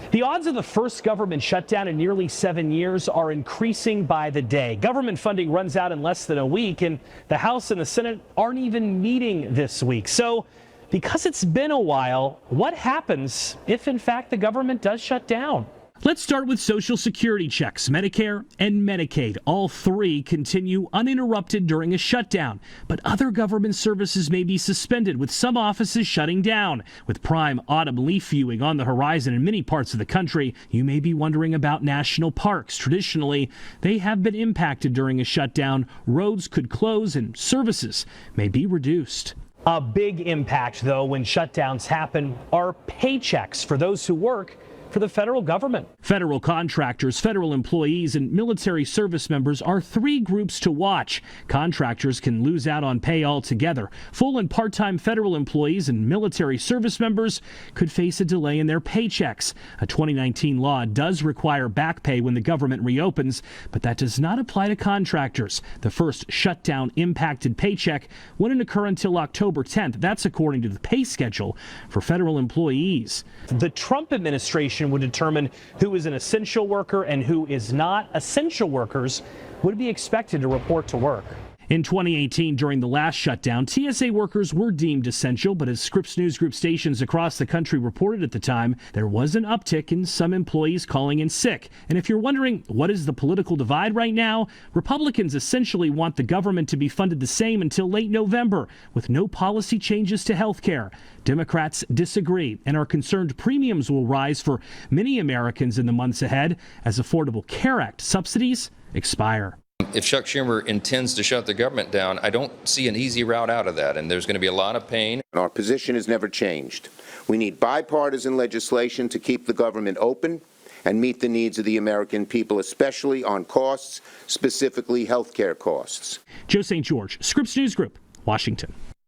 The odds of the first government shutdown in nearly 7 years are increasing by the day. Government funding runs out in less than a week, and the House and the Senate aren't even meeting this week. So, because it's been a while, what happens if, in fact, the government does shut down? Let's start with Social Security checks. Medicare and Medicaid, all three continue uninterrupted during a shutdown. But other government services may be suspended, with some offices shutting down. With prime autumn leaf viewing on the horizon in many parts of the country, you may be wondering about national parks. Traditionally, they have been impacted during a shutdown. Roads could close and services may be reduced. A big impact, though, when shutdowns happen are paychecks for those who work for the federal government. Federal contractors, federal employees, and military service members are three groups to watch. Contractors can lose out on pay altogether. Full and part-time federal employees and military service members could face a delay in their paychecks. A 2019 law does require back pay when the government reopens, but that does not apply to contractors. The first shutdown impacted paycheck wouldn't occur until October 10th. That's according to the pay schedule for federal employees. The Trump administration would determine who is an essential worker and who is not. Essential workers would be expected to report to work. In 2018, during the last shutdown, TSA workers were deemed essential, but as Scripps News Group stations across the country reported at the time, there was an uptick in some employees calling in sick. And if you're wondering what is the political divide right now, Republicans essentially want the government to be funded the same until late November, with no policy changes to health care. Democrats disagree and are concerned premiums will rise for many Americans in the months ahead as Affordable Care Act subsidies expire. If Chuck Schumer intends to shut the government down, I don't see an easy route out of that, and there's going to be a lot of pain. Our position has never changed. We need bipartisan legislation to keep the government open and meet the needs of the American people, especially on costs, specifically health care costs. Joe St. George, Scripps News Group, Washington.